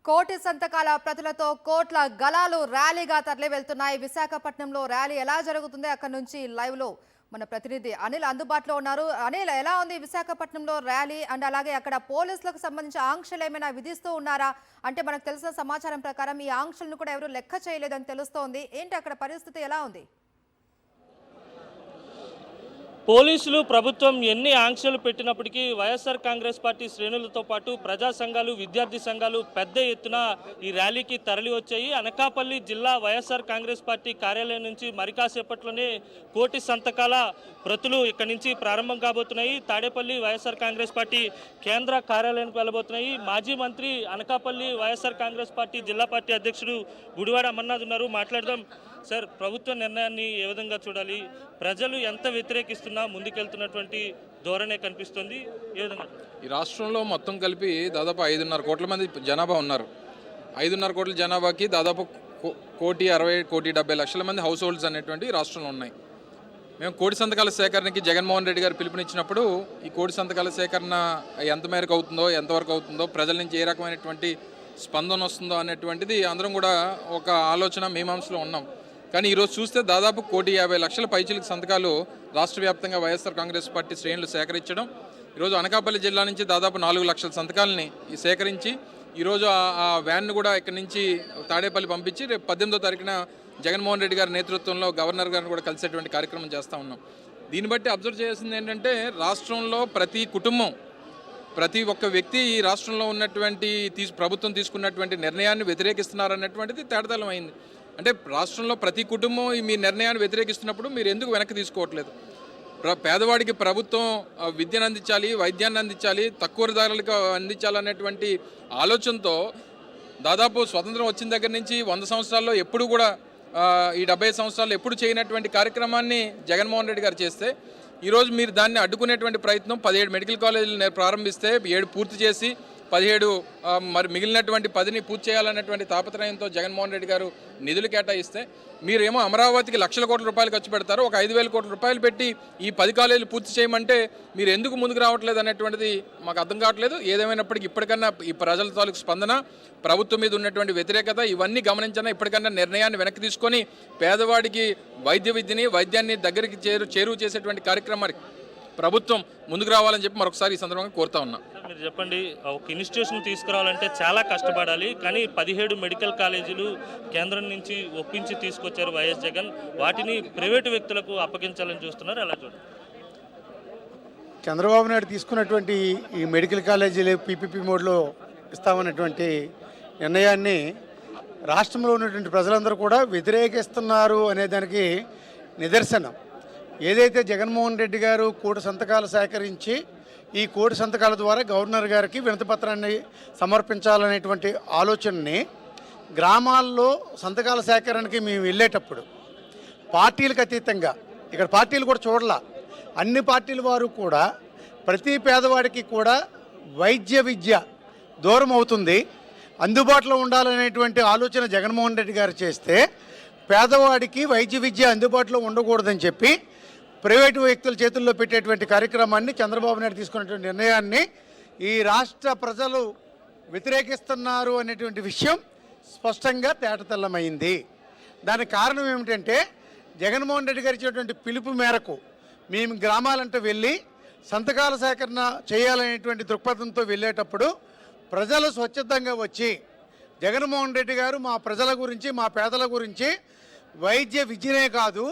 కోటి సంతకాల ప్రతులతో కోట్ల గలాలు ర్యాలీగా తరలి వెళ్తున్నాయి. విశాఖపట్నంలో ర్యాలీ ఎలా జరుగుతుంది? అక్కడి నుంచి లైవ్ లో మన ప్రతినిధి అనిల్ అందుబాటులో ఉన్నారు. అనిల్, ఎలా ఉంది విశాఖపట్నంలో ర్యాలీ? అండ్ అలాగే అక్కడ పోలీసులకు సంబంధించి ఆంక్షలు ఏమైనా విధిస్తూ ఉన్నారా? అంటే మనకు తెలిసిన సమాచారం ప్రకారం ఈ ఆంక్షలను కూడా ఎవరు లెక్క చేయలేదని తెలుస్తోంది. ఏంటి అక్కడ పరిస్థితి ఎలా ఉంది? పోలీసులు ప్రభుత్వం ఎన్ని ఆంక్షలు పెట్టినప్పటికీ వైఎస్ఆర్ కాంగ్రెస్ పార్టీ శ్రేణులతో పాటు ప్రజా సంఘాలు, విద్యార్థి సంఘాలు పెద్ద ఎత్తున ఈ ర్యాలీకి తరలి వచ్చాయి. అనకాపల్లి జిల్లా వైఎస్ఆర్ కాంగ్రెస్ పార్టీ కార్యాలయం నుంచి మరి కాసేపట్లోనే కోటి సంతకాల ప్రతులు ఇక్కడి నుంచి ప్రారంభం కాబోతున్నాయి. తాడేపల్లి వైఎస్ఆర్ కాంగ్రెస్ పార్టీ కేంద్ర కార్యాలయానికి వెళ్ళబోతున్నాయి. మాజీ మంత్రి, అనకాపల్లి వైఎస్ఆర్ కాంగ్రెస్ పార్టీ జిల్లా పార్టీ అధ్యక్షుడు గుడివాడ అమర్నాథ్ ఉన్నారు. మాట్లాడదాం. సార్, ప్రభుత్వ నిర్ణయాన్ని ఏ విధంగా చూడాలి? ప్రజలు ఎంత వ్యతిరేకిస్తున్నా ముందుకెళ్తున్నటువంటి ధోరణే కనిపిస్తుంది. ఏ విధంగా ఈ రాష్ట్రంలో మొత్తం కలిపి దాదాపు 5.5 కోట్ల మంది జనాభా ఉన్నారు. 5.5 కోట్ల జనాభాకి దాదాపు 1,60,70,000 మంది హౌస్ హోల్డ్స్ అనేటువంటి రాష్ట్రంలో ఉన్నాయి. మేము కోటి సంతకాల సేకరణకి జగన్మోహన్ రెడ్డి గారు పిలుపునిచ్చినప్పుడు ఈ కోటి సంతకాల సేకరణ ఎంత మేరకు అవుతుందో, ఎంతవరకు అవుతుందో, ప్రజల నుంచి ఏ రకమైనటువంటి స్పందన వస్తుందో అనేటువంటిది అందరం కూడా ఒక ఆలోచన మీమాంసలో ఉన్నాం. కానీ ఈరోజు చూస్తే దాదాపు 1,50,00,000 పైచిలకు సంతకాలు రాష్ట్ర వ్యాప్తంగా వైఎస్ఆర్ కాంగ్రెస్ పార్టీ శ్రేణులు సేకరించడం, ఈరోజు అనకాపల్లి జిల్లా నుంచి దాదాపు 4 లక్షల సంతకాలని సేకరించి ఈరోజు ఆ వ్యాన్ను కూడా ఇక్కడి నుంచి తాడేపల్లి పంపించి రేపు 18వ తారీఖున జగన్మోహన్ రెడ్డి గారి నేతృత్వంలో గవర్నర్ గారిని కూడా కలిసేటువంటి కార్యక్రమం చేస్తూ ఉన్నాం. దీన్ని బట్టి అబ్జర్వ్ చేయాల్సింది ఏంటంటే, రాష్ట్రంలో ప్రతి కుటుంబం, ప్రతి ఒక్క వ్యక్తి ఈ రాష్ట్రంలో ఉన్నటువంటి ప్రభుత్వం తీసుకున్నటువంటి నిర్ణయాన్ని వ్యతిరేకిస్తున్నారన్నటువంటిది తేటతెల్లం అయింది. అంటే రాష్ట్రంలో ప్రతి కుటుంబం మీ నిర్ణయాన్ని వ్యతిరేకిస్తున్నప్పుడు మీరు ఎందుకు వెనక్కి తీసుకోవట్లేదు? పేదవాడికి ప్రభుత్వం విద్యను అందించాలి, వైద్యాన్ని అందించాలి, తక్కువ ధరలకు అందించాలనేటువంటి ఆలోచనతో దాదాపు స్వతంత్రం వచ్చిన దగ్గర నుంచి 100 సంవత్సరాల్లో ఎప్పుడు కూడా ఈ 75 సంవత్సరాల్లో ఎప్పుడు చేయనటువంటి కార్యక్రమాన్ని జగన్మోహన్ రెడ్డి గారు చేస్తే, ఈరోజు మీరు దాన్ని అడ్డుకునేటువంటి ప్రయత్నం 17 మెడికల్ కాలేజీలు ప్రారంభిస్తే 7 పూర్తి చేసి 17 మరి మిగిలినటువంటి 10ని పూర్తి చేయాలన్నటువంటి తాపత్రయంతో జగన్మోహన్ రెడ్డి గారు నిధులు కేటాయిస్తే, మీరేమో అమరావతికి లక్షల కోట్ల రూపాయలు ఖర్చు పెడతారు. ఒక 5,000 కోట్ల రూపాయలు పెట్టి ఈ 10 కాలేజీలు పూర్తి చేయమంటే మీరు ఎందుకు ముందుకు రావట్లేదు అనేటువంటిది మాకు అర్థం కావట్లేదు. ఏదేమైనప్పటికీ ఇప్పటికన్నా ఈ ప్రజల తాలూకు స్పందన, ప్రభుత్వం మీద ఉన్నటువంటి వ్యతిరేకత ఇవన్నీ గమనించినా ఇప్పటికన్నా నిర్ణయాన్ని వెనక్కి తీసుకొని పేదవాడికి వైద్యాన్ని దగ్గరికి చేరువ చేసేటువంటి కార్యక్రమానికి ప్రభుత్వం ముందుకు రావాలని చెప్పి మరొకసారి ఈ సందర్భంగా కోరుతా ఉన్నా. మీరు చెప్పండి, ఒక ఇన్స్టిట్యూషన్ తీసుకురావాలంటే చాలా కష్టపడాలి, కానీ 17 మెడికల్ కాలేజీలు కేంద్రం నుంచి ఒప్పించి తీసుకొచ్చారు వైఎస్ జగన్. వాటిని ప్రైవేటు వ్యక్తులకు అప్పగించాలని చూస్తున్నారు. ఎలా చూడండి? చంద్రబాబు నాయుడు తీసుకున్నటువంటి ఈ మెడికల్ కాలేజీలు పీపీపీ మోడ్లో ఇస్తామన్నటువంటి నిర్ణయాన్ని రాష్ట్రంలో ఉన్నటువంటి ప్రజలందరూ కూడా వ్యతిరేకిస్తున్నారు అనే దానికి నిదర్శనం. ఏదైతే జగన్మోహన్ రెడ్డి గారు కోటి సంతకాలు సేకరించి ఈ కోటి సంతకాల ద్వారా గవర్నర్ గారికి వినతిపత్రాన్ని సమర్పించాలనేటువంటి ఆలోచనని గ్రామాల్లో సంతకాల సేకరణకి మేము వెళ్ళేటప్పుడు పార్టీలకు అతీతంగా, ఇక్కడ పార్టీలు కూడా చూడాల, అన్ని పార్టీల వారు కూడా ప్రతి పేదవాడికి కూడా వైద్య విద్య దూరం అవుతుంది, అందుబాటులో ఉండాలనేటువంటి ఆలోచన జగన్మోహన్ రెడ్డి గారు చేస్తే, పేదవాడికి వైద్య విద్య అందుబాటులో ఉండకూడదని చెప్పి ప్రైవేటు వ్యక్తుల చేతుల్లో పెట్టేటువంటి కార్యక్రమాన్ని చంద్రబాబు నాయుడు తీసుకున్నటువంటి నిర్ణయాన్ని ఈ రాష్ట్ర ప్రజలు వ్యతిరేకిస్తున్నారు అనేటువంటి విషయం స్పష్టంగా తేటతెల్లమైంది. దానికి కారణం ఏమిటంటే, జగన్మోహన్ రెడ్డి గారు ఇచ్చినటువంటి పిలుపు మేరకు మేము గ్రామాలంటూ వెళ్ళి సంతకాల సేకరణ చేయాలనేటువంటి దృక్పథంతో వెళ్ళేటప్పుడు ప్రజలు స్వచ్ఛందంగా వచ్చి జగన్మోహన్ రెడ్డి గారు మా ప్రజల గురించి, మా పేదల గురించి వైద్య విద్యనే కాదు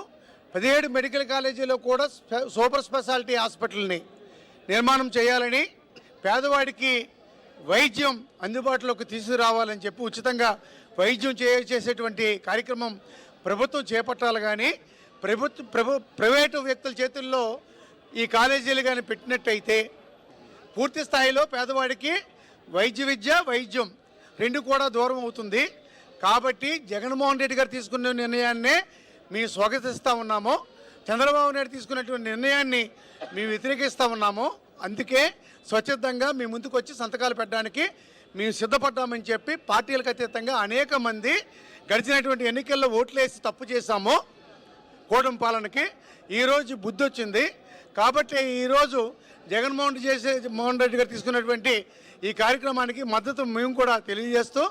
17 మెడికల్ కాలేజీలో కూడా సూపర్ స్పెషాలిటీ హాస్పిటల్ని నిర్మాణం చేయాలని, పేదవాడికి వైద్యం అందుబాటులోకి తీసుకురావాలని చెప్పి ఉచితంగా వైద్యం చేసేటువంటి కార్యక్రమం ప్రభుత్వం చేపట్టాలి. కానీ ప్రైవేటు వ్యక్తుల చేతుల్లో ఈ కాలేజీలు కానీ పెట్టినట్టయితే పూర్తి స్థాయిలో పేదవాడికి వైద్య విద్య, వైద్యం రెండు కూడా దూరం అవుతుంది. కాబట్టి జగన్మోహన్ రెడ్డి గారు తీసుకున్న నిర్ణయాన్నే మేము స్వాగతిస్తూ ఉన్నాము, చంద్రబాబు నాయుడు తీసుకున్నటువంటి నిర్ణయాన్ని మేము వ్యతిరేకిస్తూ ఉన్నాము. అందుకే స్వచ్ఛందంగా మీ ముందుకు వచ్చి సంతకాలు పెట్టడానికి మేము సిద్ధపడ్డామని చెప్పి పార్టీలకు అతీతంగా అనేక మంది గడిచినటువంటి ఎన్నికల్లో ఓట్లేసి తప్పు చేశాము. కూటమి పాలనకి ఈరోజు బుద్ధి వచ్చింది. కాబట్టి ఈరోజు జగన్మోహన్ రెడ్డి గారు తీసుకున్నటువంటి ఈ కార్యక్రమానికి మద్దతు మేము కూడా తెలియజేస్తూ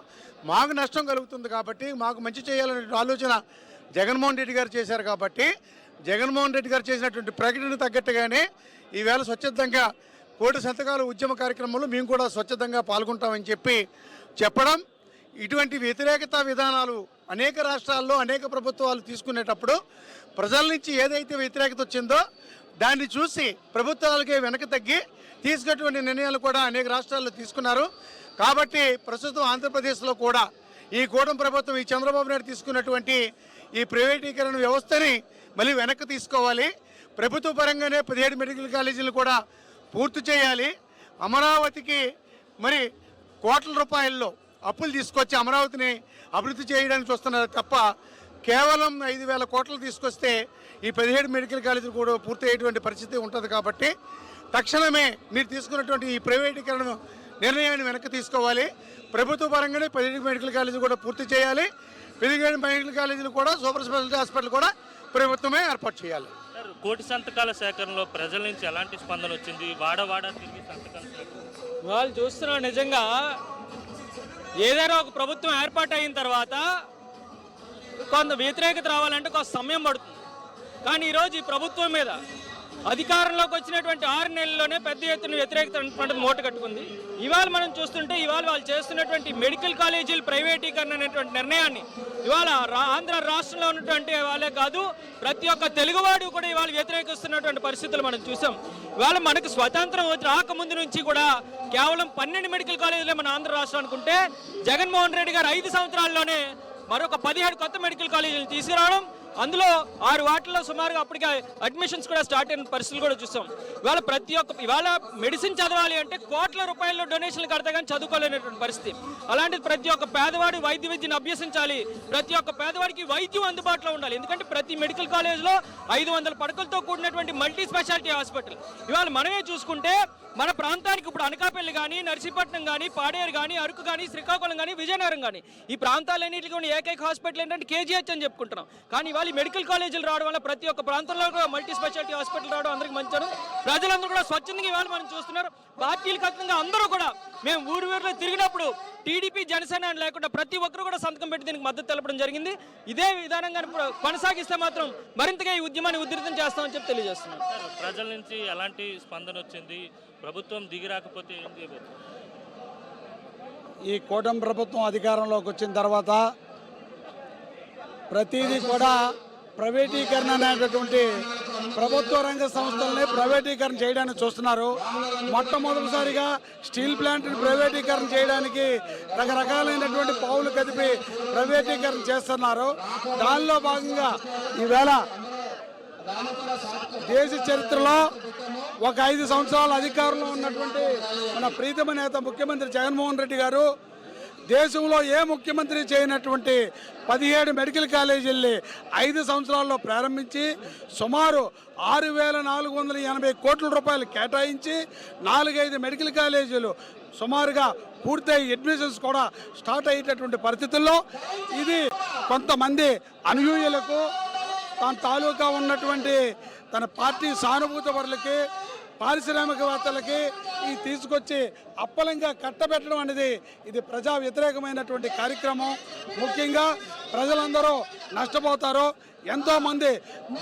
మాకు నష్టం కలుగుతుంది కాబట్టి మాకు మంచి చేయాలనే ఆలోచన జగన్మోహన్ రెడ్డి గారు చేశారు కాబట్టి జగన్మోహన్ రెడ్డి గారు చేసినటువంటి ప్రకటన తగ్గట్టుగానే ఈవేళ స్వచ్ఛందంగా కోటి సంతకాల ఉద్యమ కార్యక్రమంలో మేము కూడా స్వచ్ఛందంగా పాల్గొంటామని చెప్పడం ఇటువంటి వ్యతిరేకత విధానాలు అనేక రాష్ట్రాల్లో అనేక ప్రభుత్వాలు తీసుకునేటప్పుడు ప్రజల నుంచి ఏదైతే వ్యతిరేకత వచ్చిందో దాన్ని చూసి ప్రభుత్వాలకే వెనక తగ్గి తీసుకున్నటువంటి నిర్ణయాలు కూడా అనేక రాష్ట్రాల్లో తీసుకున్నారు. కాబట్టి ప్రస్తుతం ఆంధ్రప్రదేశ్లో కూడా ఈ కూటమి ప్రభుత్వం ఈ చంద్రబాబు నాయుడు తీసుకున్నటువంటి ఈ ప్రైవేటీకరణ వ్యవస్థని మళ్ళీ వెనక్కి తీసుకోవాలి. ప్రభుత్వ పరంగానే 17 మెడికల్ కాలేజీలు కూడా పూర్తి చేయాలి. అమరావతికి మరి కోట్ల రూపాయల్లో అప్పులు తీసుకొచ్చి అమరావతిని అభివృద్ధి చేయడానికి చూస్తున్నారు తప్ప కేవలం 5,000 కోట్లు తీసుకొస్తే ఈ 17 మెడికల్ కాలేజీలు కూడా పూర్తి అయ్యేటువంటి పరిస్థితి ఉంటుంది. కాబట్టి తక్షణమే మీరు తీసుకున్నటువంటి ఈ ప్రైవేటీకరణ నిర్ణయాన్ని వెనక్కి తీసుకోవాలి. ప్రభుత్వ పరంగానే 17 మెడికల్ కాలేజీలు కూడా పూర్తి చేయాలి. 17 మెడికల్ కాలేజీలు కూడా సూపర్ స్పెషాలిటీ హాస్పిటల్ కూడా ప్రభుత్వమే ఏర్పాటు చేయాలి. కోటి సంతకాల సేకరణలో ప్రజల నుంచి ఎలాంటి స్పందన వచ్చింది? వాడ తిరిగి సంతకాల సేకరణ వాళ్ళు చూస్తున్నారు. నిజంగా ఏదైనా ఒక ప్రభుత్వం ఏర్పాటు అయిన తర్వాత కొంత వ్యతిరేకత రావాలంటే కొంత సమయం పడుతుంది. కానీ ఈరోజు ఈ ప్రభుత్వం మీద అధికారంలోకి వచ్చినటువంటి 6 నెలల్లోనే పెద్ద ఎత్తున వ్యతిరేకత అనేటువంటిది మూట కట్టుకుంది. ఇవాళ మనం చూస్తుంటే ఇవాళ వాళ్ళు చేస్తున్నటువంటి మెడికల్ కాలేజీలు ప్రైవేటీకరణ అనేటువంటి నిర్ణయాన్ని ఇవాళ ఆంధ్ర రాష్ట్రంలో ఉన్నటువంటి వాళ్ళే కాదు ప్రతి ఒక్క తెలుగువాడు కూడా ఇవాళ వ్యతిరేకిస్తున్నటువంటి పరిస్థితులు మనం చూసాం. ఇవాళ మనకు స్వతంత్రం రాకముందు నుంచి కూడా కేవలం 12 మెడికల్ కాలేజీలే మన ఆంధ్ర రాష్ట్రానికి ఉంటే జగన్మోహన్ రెడ్డి గారు 5 సంవత్సరాల్లోనే మరొక 17 కొత్త మెడికల్ కాలేజీలు తీసుకురావడం, అందులో 6 వాటిల్లో సుమారుగా అప్పటికే అడ్మిషన్స్ కూడా స్టార్ట్ అయిన పరిస్థితులు కూడా చూసాం. ఇవాళ మెడిసిన్ చదవాలి అంటే కోట్ల రూపాయల్లో డొనేషన్లు కడతా కానీ చదువుకోలేనటువంటి పరిస్థితి. అలాంటిది ప్రతి ఒక్క పేదవాడు వైద్య విద్యను అభ్యసించాలి, ప్రతి ఒక్క పేదవాడికి వైద్యం అందుబాటులో ఉండాలి. ఎందుకంటే ప్రతి మెడికల్ కాలేజ్లో 500 పడకలతో కూడినటువంటి మల్టీ స్పెషాలిటీ హాస్పిటల్. ఇవాళ మనమే చూసుకుంటే మన ప్రాంతానికి ఇప్పుడు అనకాపల్లి కానీ, నర్సీపట్నం కానీ, పాడేరు కానీ, అరకు కానీ, శ్రీకాకుళం కానీ, విజయనగరం కానీ ఈ ప్రాంతాలన్నింటికి ఉన్న ఏకైక హాస్పిటల్ ఏంటంటే కేజీహెచ్ అని చెప్పుకుంటున్నాం. కానీ ఇవాళ మెడికల్ కాలేజీలు రావడం వల్ల ప్రతి ఒక్క ప్రాంతంలో కూడా మల్టీ స్పెషాలిటీ హాస్పిటల్ రావడం అందరికీ మంచి. ప్రజలందరూ కూడా స్వచ్ఛందంగా ఇవాళ మనం చూస్తున్నారు. పార్టీలకు అతీతంగా అందరూ కూడా మేము ఊరిలో తిరిగినప్పుడు టీడీపీ జనసేన అని లేకుండా ప్రతి ఒక్కరు కూడా సంతకం పెట్టి దీనికి మద్దతు తెలపడం జరిగింది. ఇదే విధానంగా కొనసాగిస్తే మాత్రం మరింతగా ఈ ఉద్యమాన్ని ఉధృతం చేస్తామని చెప్పి తెలియజేస్తున్నాం. ప్రజల నుంచి ఎలాంటి స్పందన వచ్చింది? ప్రభుత్వం దిగి రాకపోతే ఏం చేయబోతుంది? ఈ కూటమి ప్రభుత్వం అధికారంలోకి వచ్చిన తర్వాత ప్రతిదీ కూడా ప్రైవేటీకరణ అనేటటువంటి ప్రభుత్వ రంగ సంస్థలని ప్రైవేటీకరణ చేయడానికి చూస్తున్నారు. మొట్టమొదటిసారిగా స్టీల్ ప్లాంట్ని ప్రైవేటీకరణ చేయడానికి రకరకాలైనటువంటి పావులు కదిపి ప్రైవేటీకరణ చేస్తున్నారు. దానిలో భాగంగా ఈవేళ దేశ చరిత్రలో ఒక 5 సంవత్సరాల అధికారంలో ఉన్నటువంటి మన ప్రీతమ నేత ముఖ్యమంత్రి జగన్మోహన్ రెడ్డి గారు దేశంలో ఏ ముఖ్యమంత్రి చేయనటువంటి 17 మెడికల్ కాలేజీల్ని 5 సంవత్సరాల్లో ప్రారంభించి సుమారు 6,480 కోట్ల రూపాయలు కేటాయించి 4-5 మెడికల్ కాలేజీలు సుమారుగా పూర్తయి అడ్మిషన్స్ కూడా స్టార్ట్ అయ్యేటటువంటి పరిస్థితుల్లో ఇది కొంతమంది అనూహ్యులకు తన తాలూకా ఉన్నటువంటి తన పార్టీ సానుభూతి పరులకి పారిశ్రామికవేత్తలకి ఈ తీసుకొచ్చి అప్పలంగా కట్టబెట్టడం అనేది ఇది ప్రజా వ్యతిరేకమైనటువంటి కార్యక్రమం. ముఖ్యంగా ప్రజలందరూ నష్టపోతారు. ఎంతోమంది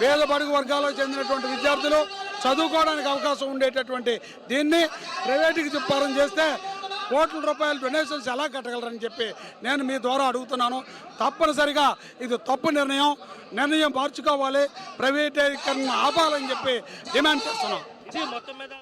పేద బడుగు వర్గాలకు చెందినటువంటి విద్యార్థులు చదువుకోవడానికి అవకాశం ఉండేటటువంటి దీన్ని ప్రైవేటుకి చెప్పారం చేస్తే కోట్ల రూపాయల డొనేషన్స్ ఎలా కట్టగలరని చెప్పి నేను మీ ద్వారా అడుగుతున్నాను. తప్పనిసరిగా ఇది తప్పు నిర్ణయం మార్చుకోవాలి, ప్రైవేటీకరణ ఆపాలని చెప్పి డిమాండ్ చేస్తున్నాం. మొత్తం మీద